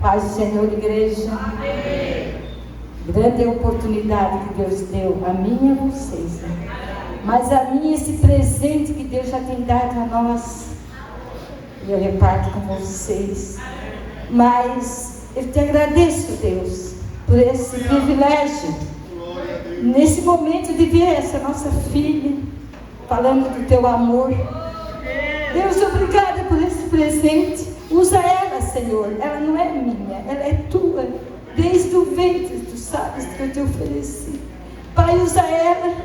Paz do Senhor, igreja. Amém. Grande oportunidade que Deus deu a mim e a vocês. Mas a mim, esse presente que Deus já tem dado a nós, eu reparto com vocês. Mas eu te agradeço, Deus, por esse privilégio. Nesse momento de ver essa nossa filha falando do teu amor. Deus, obrigada por esse presente. Usa ela, Senhor. Ela não é minha, ela é tua. Desde o ventre, tu sabes que eu te ofereci. Pai, usa ela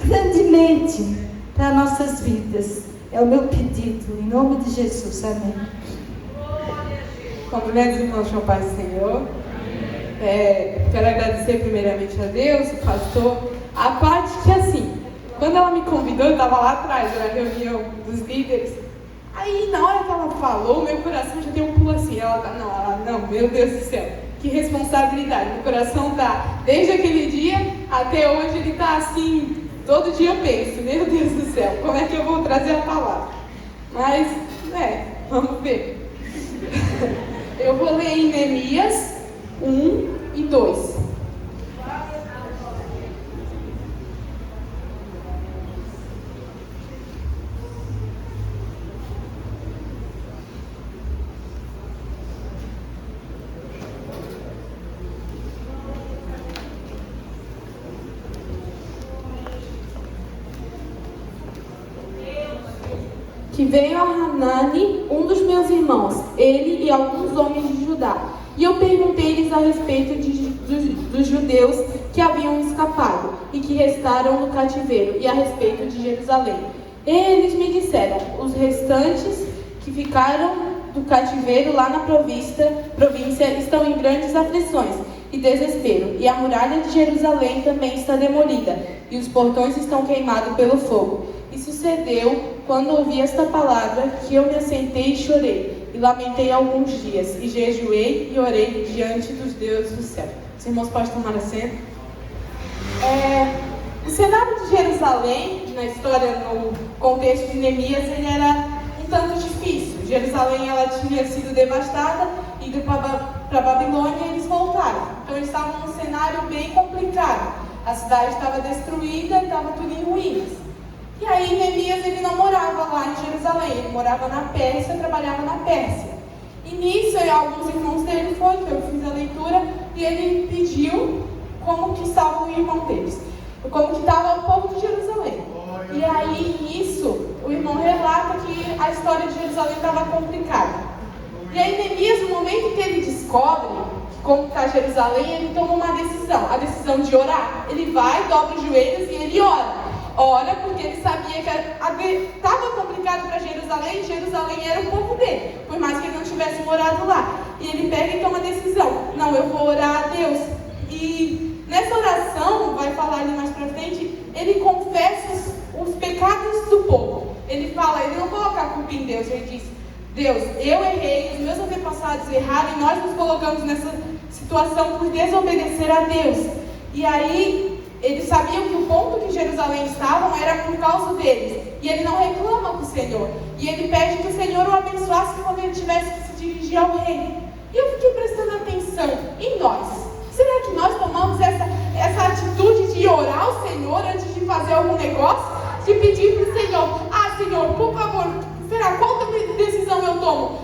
grandemente para nossas vidas. É o meu pedido, em nome de Jesus. Amém. Cumprimentos, irmãos, com a paz do Senhor. Quero agradecer primeiramente a Deus, o pastor, a parte que assim, quando ela me convidou, eu estava lá atrás, na reunião dos líderes. Aí, na hora que ela falou, meu coração já deu um pulo assim. Não, meu Deus do céu, que responsabilidade. Meu coração tá, desde aquele dia até hoje, ele tá assim, todo dia eu penso, meu Deus do céu, como é que eu vou trazer a palavra? Mas, vamos ver. Eu vou ler em Neemias 1 e 2. Que veio a Hanani, um dos meus irmãos, ele e alguns homens de Judá. E eu perguntei-lhes a respeito dos judeus que haviam escapado e que restaram no cativeiro, e a respeito de Jerusalém. Eles me disseram: os restantes que ficaram do cativeiro lá na província estão em grandes aflições e desespero, e a muralha de Jerusalém também está demolida, e os portões estão queimados pelo fogo. E sucedeu, quando ouvi esta palavra, que eu me assentei e chorei, e lamentei alguns dias, e jejuei e orei diante dos deuses do céu. Os irmãos podem tomar assento. O cenário de Jerusalém, na história, no contexto de Neemias, ele era um tanto difícil. Jerusalém, ela tinha sido devastada, ido para a Babilônia, e eles voltaram. Então eles estavam num cenário bem complicado. A cidade estava destruída, estava tudo em ruínas. E aí Neemias, ele não morava lá em Jerusalém, ele morava na Pérsia, trabalhava na Pérsia. E nisso, alguns irmãos dele foram, eu fiz a leitura, e ele pediu como que estava o irmão deles, como que estava o povo de Jerusalém. E aí, nisso, o irmão relata que a história de Jerusalém estava complicada. E aí Neemias, no momento que ele descobre como está Jerusalém, ele toma uma decisão, a decisão de orar. Ele vai, dobra os joelhos e ele ora. Ora, porque ele sabia que estava complicado para Jerusalém, Jerusalém era o povo dele, por mais que ele não tivesse morado lá. E ele pega e toma a decisão: não, eu vou orar a Deus. E nessa oração, vai falar ali mais para frente, ele confessa os pecados do povo. Ele fala, ele não coloca a culpa em Deus, ele diz: Deus, eu errei, os meus antepassados erraram, e nós nos colocamos nessa situação por desobedecer a Deus. E aí eles sabiam que o ponto que Jerusalém estava era por causa deles. E ele não reclama com o Senhor. E ele pede que o Senhor o abençoasse quando ele tivesse que se dirigir ao rei. E eu fiquei prestando atenção em nós. Será que nós tomamos essa atitude de orar ao Senhor antes de fazer algum negócio? De pedir para o Senhor: Senhor, por favor, será qual decisão eu tomo?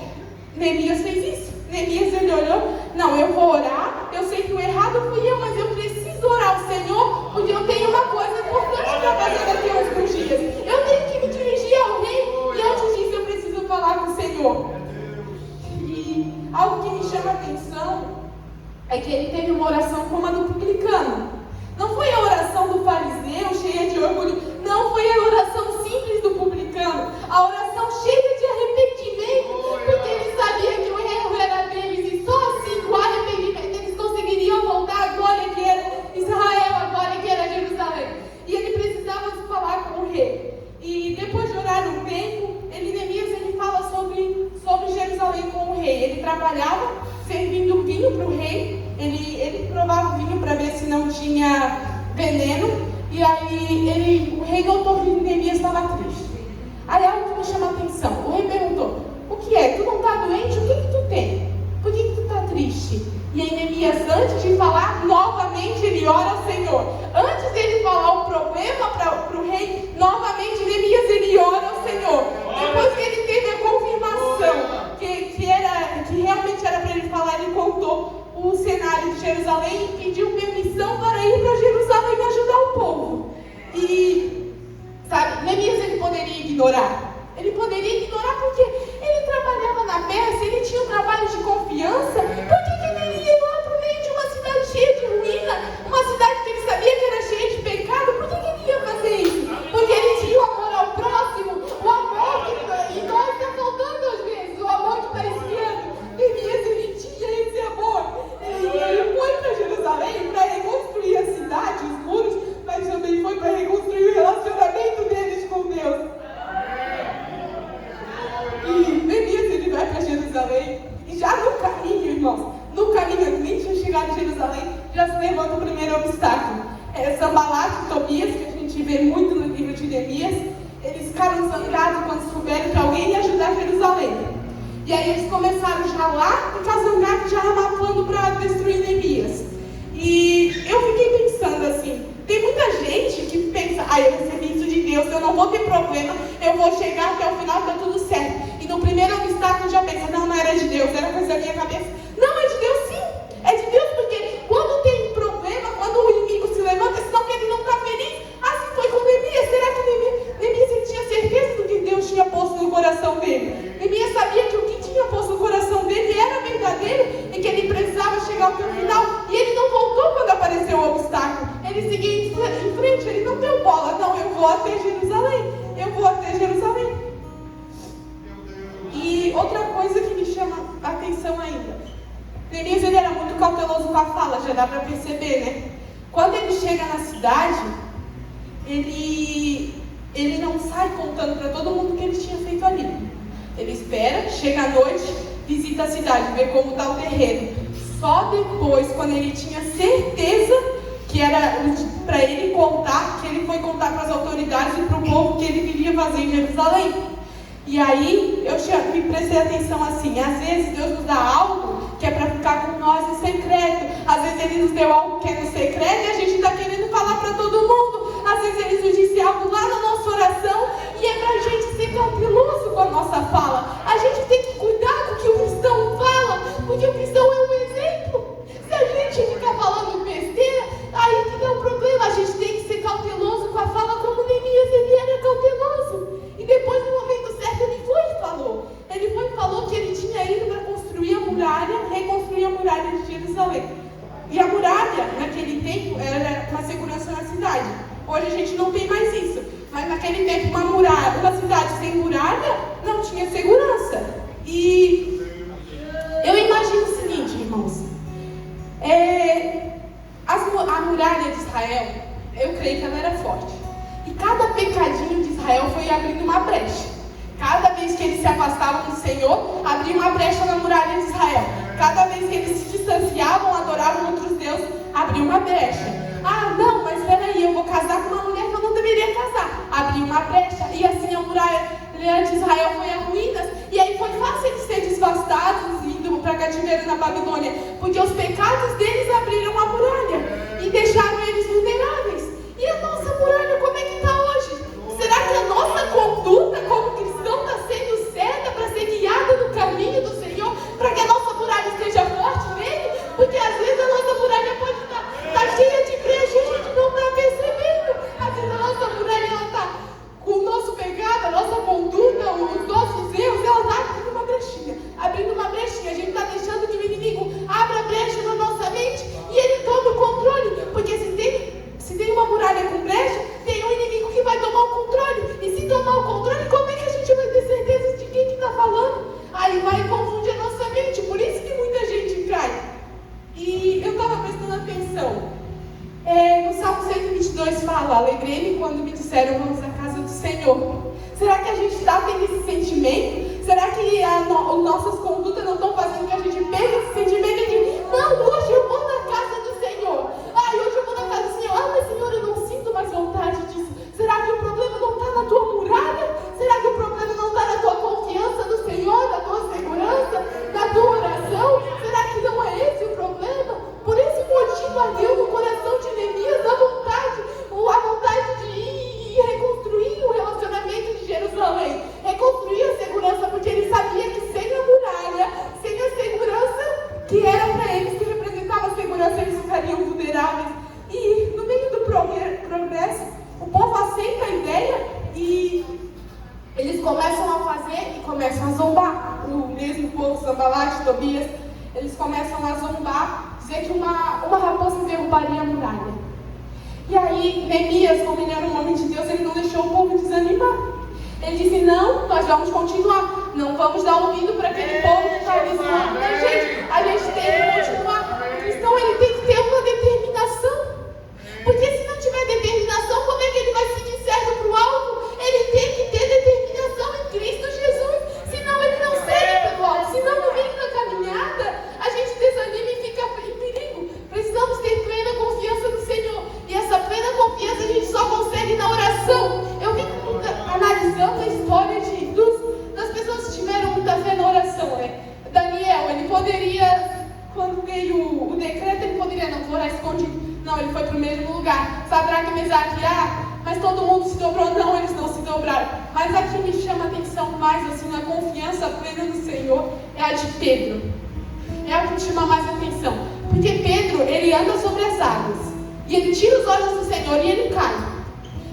Neemias fez isso. Neemias, ele olhou: não, eu vou orar, eu sei que o errado fui eu, mas eu preciso orar ao Senhor, porque eu tenho uma coisa importante para fazer daqui a uns dias. Eu tenho que me dirigir ao rei, e antes disso eu preciso falar com o Senhor. E algo que me chama a atenção é que ele teve uma oração como a do publicano. Não foi a oração do fariseu, cheia de orgulho. Não, foi a oração simples do publicano. A oração cheia de arrependimento, porque ele sabia que o erro era deles, e só assim, com arrependimento, eles conseguiriam voltar à glória que era Israel, a glória que era Jerusalém. E ele precisava falar com o rei. E depois de orar um tempo, Neemias, ele fala sobre Jerusalém com o rei. Ele trabalhava servindo vinho para o rei. Ele provava o vinho para ver se não tinha veneno. E aí o rei notou que Neemias estava triste. Aí algo que me chama a atenção: o rei perguntou: o que é? Tu não está doente? O que tu tem? Por que tu está triste? falar, novamente ele ora ao Senhor. Antes dele falar o problema para o rei, novamente Neemias ele ora ao Senhor. Depois que ele teve a confirmação que realmente era para ele falar, ele contou o cenário de Jerusalém e pediu permissão para ir para Jerusalém e ajudar o povo. E, sabe, Neemias ele poderia ignorar. Ele poderia ignorar porque ele trabalhava na Pérsia, ele tinha um trabalho de confiança. Por que ele ia lá para o meio de uma cidade cheia de ruína, uma cidade que ele sabia que era cheia de pecado? Por que ele ia fazer isso? Porque ele tinha o amor ao próximo, o amor que e nós está faltando às vezes, o amor que está esfriando. Neemias ele tinha esse amor. Ele foi para Jerusalém para reconstruir a cidade, os muros, mas também foi para reconstruir o relacionamento deles com Deus. E Neemias ele vai para Jerusalém e já no caminho, irmãos, no caminho, nem tinha chegado em Jerusalém, já se levanta o primeiro obstáculo. Sanbalat e Tobias, que a gente vê muito no livro de Neemias, eles ficaram zangados quando souberam que alguém ia ajudar Jerusalém. E aí eles começaram já lá, ficar zangados, já armando para destruir Neemias. E eu fiquei pensando assim, tem muita gente que pensa, eu recebi isso de Deus, eu não vou ter problema, eu vou chegar até o final, tá tudo certo. E no primeiro obstáculo já pensa, não era de Deus, era coisa da minha cabeça. Não, é de Deus sim, é de Deus, porque quando tem problema, quando o inimigo se levanta, é sinal que ele não está feliz. Assim foi com Neemias. Será que Neemias ele tinha certeza do que Deus tinha posto no coração dele? Neemias sabia que o que tinha posto no coração dele era verdadeiro e que ele precisava chegar até o final. E ele não voltou quando apareceu o obstáculo. Ele seguiu em frente, ele não deu bola. Não, eu vou até Jerusalém. Eu vou até Jerusalém. E outra coisa que me chama a atenção ainda. Neemias ele era muito cauteloso com a fala, já dá para perceber, né? Quando ele chega na cidade, ele não sai contando para todo mundo o que ele tinha feito ali. Ele espera, chega à noite, visita a cidade, vê como está o terreno. Só depois, quando ele tinha certeza que era para ele contar, que ele foi contar para as autoridades e para o povo que ele queria fazer em Jerusalém. E aí, eu me prestei atenção assim, às vezes Deus nos dá algo que é para ficar com nós em secreto. Às vezes Ele nos deu algo que é no secreto e a gente está querendo falar para todo mundo. Às vezes Ele nos disse algo lá na nossa oração e é para a gente ser cauteloso com a nossa fala. A gente tem que cuidar do que o cristão fala, porque o cristão é um exemplo. Se a gente ficar falando besteira, aí que dá um problema. A gente tem que ser cauteloso com a fala como Neemias, ele era cauteloso. E depois, no momento certo, ele foi e falou. Ele foi e falou que ele tinha ido para construir a muralha, reconstruir a muralha de Jerusalém. E a muralha, naquele tempo, era uma segurança na cidade. Hoje a gente não tem mais isso. Mas naquele tempo, uma cidade sem muralha não tinha segurança. E eu imagino o seguinte, irmãos. A muralha de Israel, eu creio que ela era forte. E cada pecadinho de Israel foi abrindo uma brecha. Cada vez que eles se afastavam do Senhor, abria uma brecha na muralha de Israel. Cada vez que eles se distanciavam, adoravam outros deuses, abria uma brecha. Ah, não, mas peraí, eu vou casar com uma mulher que eu não deveria casar. Abria uma brecha. E assim a muralha de Israel foi a ruínas. E aí foi fácil eles ser devastados, indo para cativeiro na Babilônia. Porque os pecados deles abriram a muralha e deixaram eles vulneráveis. E a nossa muralha, como é que está hoje? Será que a nossa conduta como cristão está sendo certa para ser guiada no caminho do Senhor? Para que a nossa muralha esteja forte nele? Porque às vezes a nossa muralha pode estar cheia de brecha e a gente não está percebendo. Às vezes a nossa muralha está com o nosso pecado, a nossa conduta, os nossos erros, ela está abrindo uma brechinha. Abrindo uma brechinha. A gente está deixando que o inimigo abra brecha na nossa mente e ele tome o controle. Porque se tem uma muralha com brecha, tem um inimigo que vai tomar o controle. E se tomar o controle, como é que a gente vai ter certeza de quem que está falando? Aí vai e confunde a nossa mente. Por isso que muita gente cai. E eu estava prestando atenção. No Salmo 122 fala: alegrei-me quando me disseram vamos à casa do Senhor. Será que a gente está tendo esse sentimento? Será que as nossas condutas não estão fazendo que a gente pegue esse sentimento de não, hoje eu vou na casa do Senhor. Hoje eu vou na casa do Senhor. Mas Senhor, eu não sinto mais vontade disso. Será que o problema não está na tua muralha? Será que o problema não está na tua confiança no Senhor, na tua segurança, na tua oração? Será que não é esse o problema? Por esse motivo Sambalat, Tobias, eles começam a zombar, dizer que uma raposa derrubaria a muralha. E aí, Neemias, como ele era um homem de Deus, ele não deixou o povo desanimar. Ele disse, não, nós vamos continuar. Não vamos dar ouvido para aquele povo que está avisando. A gente tem que continuar. O cristão, ele tem que ter uma determinação. Porque se não tiver determinação, como é que ele vai seguir certo para o alvo? Ele tem que ter determinação em Cristo Jesus. Senão ele não segue pelo alvo. Senão no meio da caminhada, a gente desanima e fica em perigo. Precisamos ter plena confiança no Senhor. E essa plena confiança a gente só consegue na oração. Eu fico analisando a história das pessoas que tiveram muita fé na oração. Daniel, ele poderia, quando veio o decreto, ele poderia não orar escondido. Não, ele foi para o mesmo lugar. Sadraque, Mesaque, mas todo mundo se dobrou. Não, eles não se dobraram. Mas a que me chama a atenção mais, assim, na confiança plena no Senhor, é a de Pedro. É a que me chama mais a atenção. Porque Pedro, ele anda sobre as águas. E ele tira os olhos do Senhor e ele cai.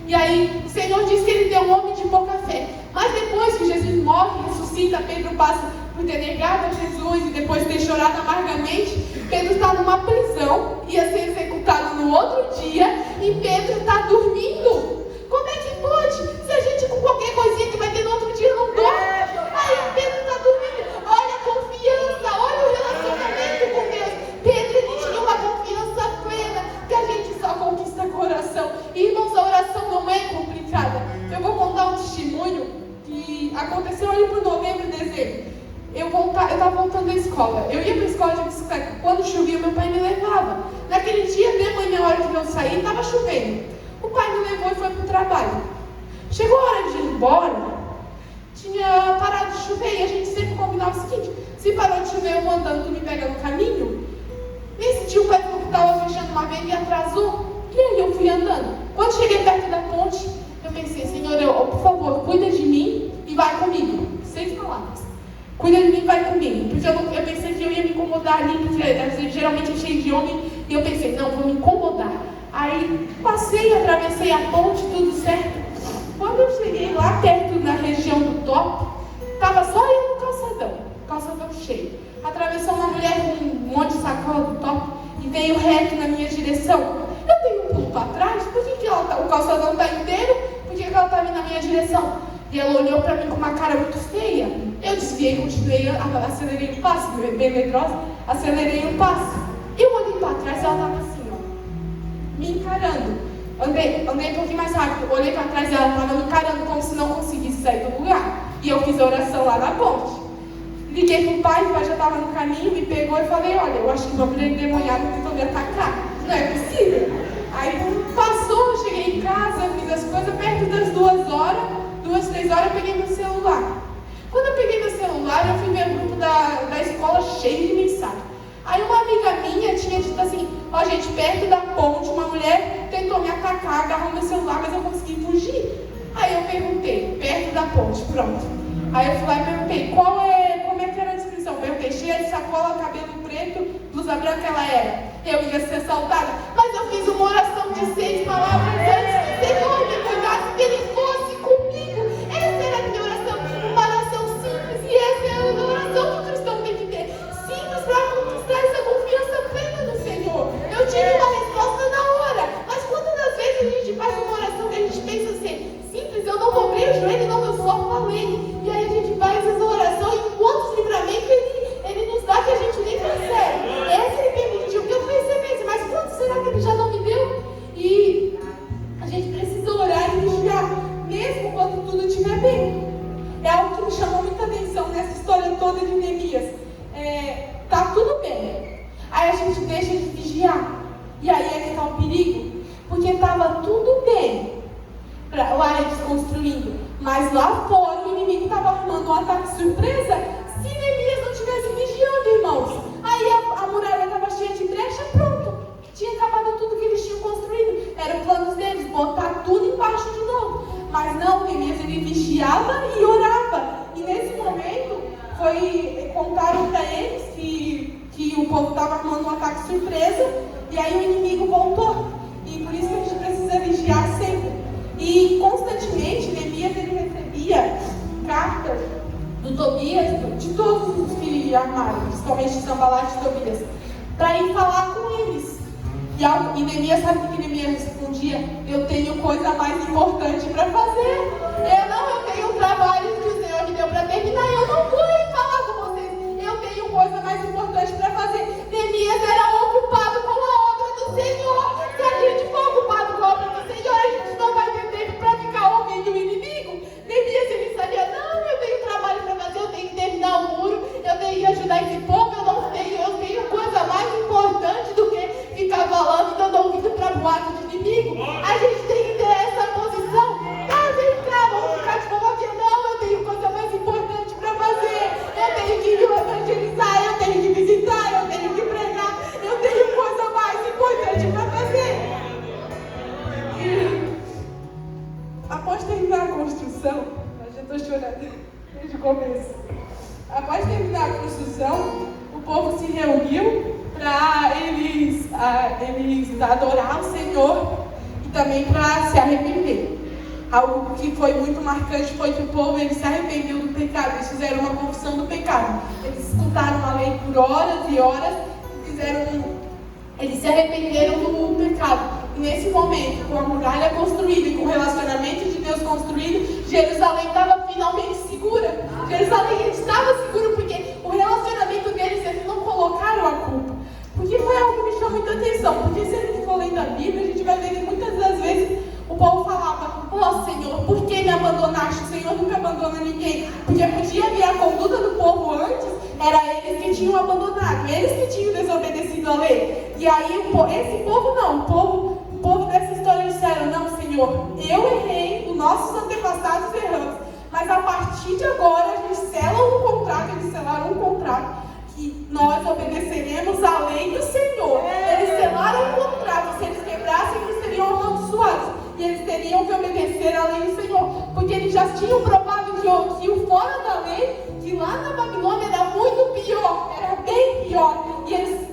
E aí, o Senhor diz que ele é um homem de pouca fé. Mas depois que Jesus morre, ressuscita, Pedro passa por ter negado a Jesus e depois ter chorado amargamente. Pedro está numa prisão, ia ser executado no outro dia, e Pedro está dormindo. Como é que pode? Se a gente com qualquer coisinha que vai ter no outro dia não dorme. Aí Pedro está dormindo. Olha a confiança, olha o relacionamento com Deus. Pedro, ele tinha uma confiança plena, que a gente só conquista com oração. E, irmãos, a oração não é complicada. Eu vou contar um testemunho que aconteceu ali por novembro e dezembro. Eu estava voltando da escola. Eu ia para a escola de bicicleta. Quando chovia, meu pai me levava. Naquele dia, de manhã, a hora que eu saí, estava chovendo. O pai me levou e foi para o trabalho. Chegou a hora de ir embora, tinha parado de chover. E a gente sempre combinava o seguinte: se parou de chover, eu vou andando, tu me pega no caminho. Nesse dia, o pai falou que estava fechando uma vez e atrasou. E aí eu fui andando. Quando cheguei perto da ponte, eu pensei: Senhor, por favor, cuida de mim e vai comigo. 6 palavras. Cuida de mim e vai comigo. Porque eu pensei que eu ia me incomodar ali, porque geralmente é cheio de homem. E eu pensei: não, vou me incomodar. Aí passei, atravessei a ponte, tudo certo. Quando eu cheguei lá perto da região do top, estava só eu no calçadão cheio. Atravessou uma mulher com um monte de sacola do top e veio reto na minha direção. Eu dei um pulo para trás. Por que o calçadão está inteiro? Por que ela está vindo na minha direção? E ela olhou para mim com uma cara muito feia. Eu desviei, continuei, acelerei o passo, bem medrosa, acelerei o passo. Eu olhei para trás e ela estava assim, me encarando. Andei um pouquinho mais rápido, olhei para trás e ela estava me encarando como se não conseguisse sair do lugar. E eu fiz a oração lá na ponte. Liguei para o pai já estava no caminho, me pegou e falei: olha, eu acho que uma mulher endemoniada tentou me atacar. Não é possível. Aí passou, eu cheguei em casa, fiz as coisas, perto das 2 horas, 3 horas, eu peguei meu celular. Quando eu peguei meu celular, eu fui ver o grupo da escola cheio de mensagem. Aí uma amiga minha tinha dito assim: ó, gente, perto da ponte, uma mulher tentou me atacar, agarrou meu celular, mas eu consegui fugir. Aí eu perguntei: perto da ponte, pronto. Aí eu fui lá e perguntei: como é que era a descrição? Eu perguntei: cheia de sacola, cabelo preto, blusa branca ela era. Eu ia ser assaltada. Mas eu fiz uma oração de 6 palavras antes. Senhor, me cuidasse que ele fosse comigo. Essa era a minha oração. Uma oração simples. E essa é a oração que o cristão tem que ter. Simples para conquistar essa confiança plena no Senhor. Eu tive uma resposta na hora. Mas quantas das vezes a gente faz uma oração que a gente pensa assim: simples, eu não dobrei o joelho, não, eu só falei. E aí a gente faz essa oração e quantos livramentos ele nos dá que a gente nem percebe. Essa ele permitiu que eu percebesse, mas quanto será que ele já não me deu? E a gente precisa orar e vigiar, mesmo quando tudo estiver bem. É algo que me chamou muita atenção nessa história toda de Neemias. Tá tudo bem, aí a gente deixa de vigiar. E aí é que está o perigo, porque estava tudo bem lá eles construindo, mas lá fora o inimigo estava armando um ataque surpresa. Se Neemias não estivesse vigiando, irmãos, aí a muralha estava cheia de brecha, pronto, tinha acabado tudo que eles tinham construído. Eram planos deles, botar tudo embaixo de novo. Mas não, Neemias, ele vigiava e orava. E nesse momento contaram para eles que o povo estava armando um ataque surpresa, e aí o inimigo voltou. E por isso que a gente precisa vigiar sempre. E constantemente Neemias ele recebia cartas do Tobias, de todos os filhos se armaram, principalmente Sanbalate e Tobias, para ir falar com eles. E Neemias, sabe o que Neemias respondia? Eu tenho coisa mais importante para fazer. Eu tenho trabalho que o Senhor me deu para terminar. Eu não vou ir falar com vocês. Eu tenho coisa mais importante para fazer. Neemias era ocupado com a obra do Senhor. Se a gente for ocupado com a obra do Senhor, a gente não vai ter tempo para ficar ouvindo o inimigo. Neemias, ele sabia, não, eu tenho trabalho para fazer, eu tenho que terminar o muro, eu tenho que ajudar esse povo, eu tenho coisa mais importante do que ficar falando e dando ouvido para boato de inimigo. A gente tem que ter essa posição. Ah, vem cá, vamos ficar de fofoquinha. Não, eu tenho coisa mais importante para fazer. Eu tenho que evangelizar, eu tenho que visitar, eu tenho que pregar. Eu tenho coisa mais importante para fazer. E após terminar a construção, eu já estou chorando desde o começo. Após terminar a construção, o povo se reuniu para eles adorar o Senhor e também para se arrepender. Algo que foi muito marcante foi que o povo se arrependeu do pecado. Eles fizeram uma confissão do pecado. Eles escutaram a lei por horas e horas eles se arrependeram do pecado. E nesse momento, com a muralha construída e com o relacionamento de Deus construído, Jerusalém estava finalmente segura. Jerusalém estava segura porque o relacionamento deles, eles não colocaram a culpa. Porque foi algo que me chamou muita atenção. Porque se a gente for lendo a Bíblia, a gente vai ver que muitas das vezes o povo falava, ó Senhor, por que me abandonaste? O Senhor nunca abandona ninguém. Porque podia ver a conduta do povo antes, era eles que tinham abandonado, eles que tinham desobedecido a lei. E aí esse povo não, o povo dessa história disseram, não Senhor, eu errei, os nossos antepassados erramos. Mas a partir de agora, a gente sela um contrato, eles selaram um contrato, que nós obedeceremos a lei do Senhor. Eles selaram um contrato, se eles quebrassem, eles seriam amaldiçoados. E eles teriam que obedecer a lei do Senhor. Porque eles já tinham provado que o fora da lei, que lá na Babilônia era muito pior, era bem pior. E eles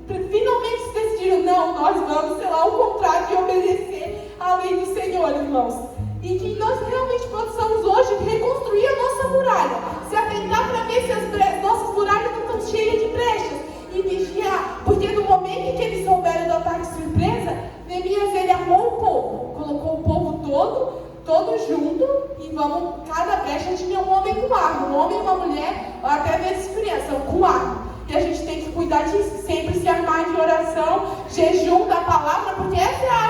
finalmente decidiram, não, nós vamos selar um contrato e obedecer a lei do Senhor, irmãos. E que nós realmente possamos hoje reconstruir a nossa muralha. Se atentar para ver se as nossas muralhas não estão cheias de brechas. E vigiar. Porque no momento em que eles souberam do ataque surpresa, Neemias, ele armou o povo. Colocou o povo todo junto. E cada brecha tinha um homem com arma. Um homem e uma mulher, ou até vezes criança, com arma. E a gente tem que cuidar disso. Sempre se armar de oração, jejum da palavra. Porque essa é a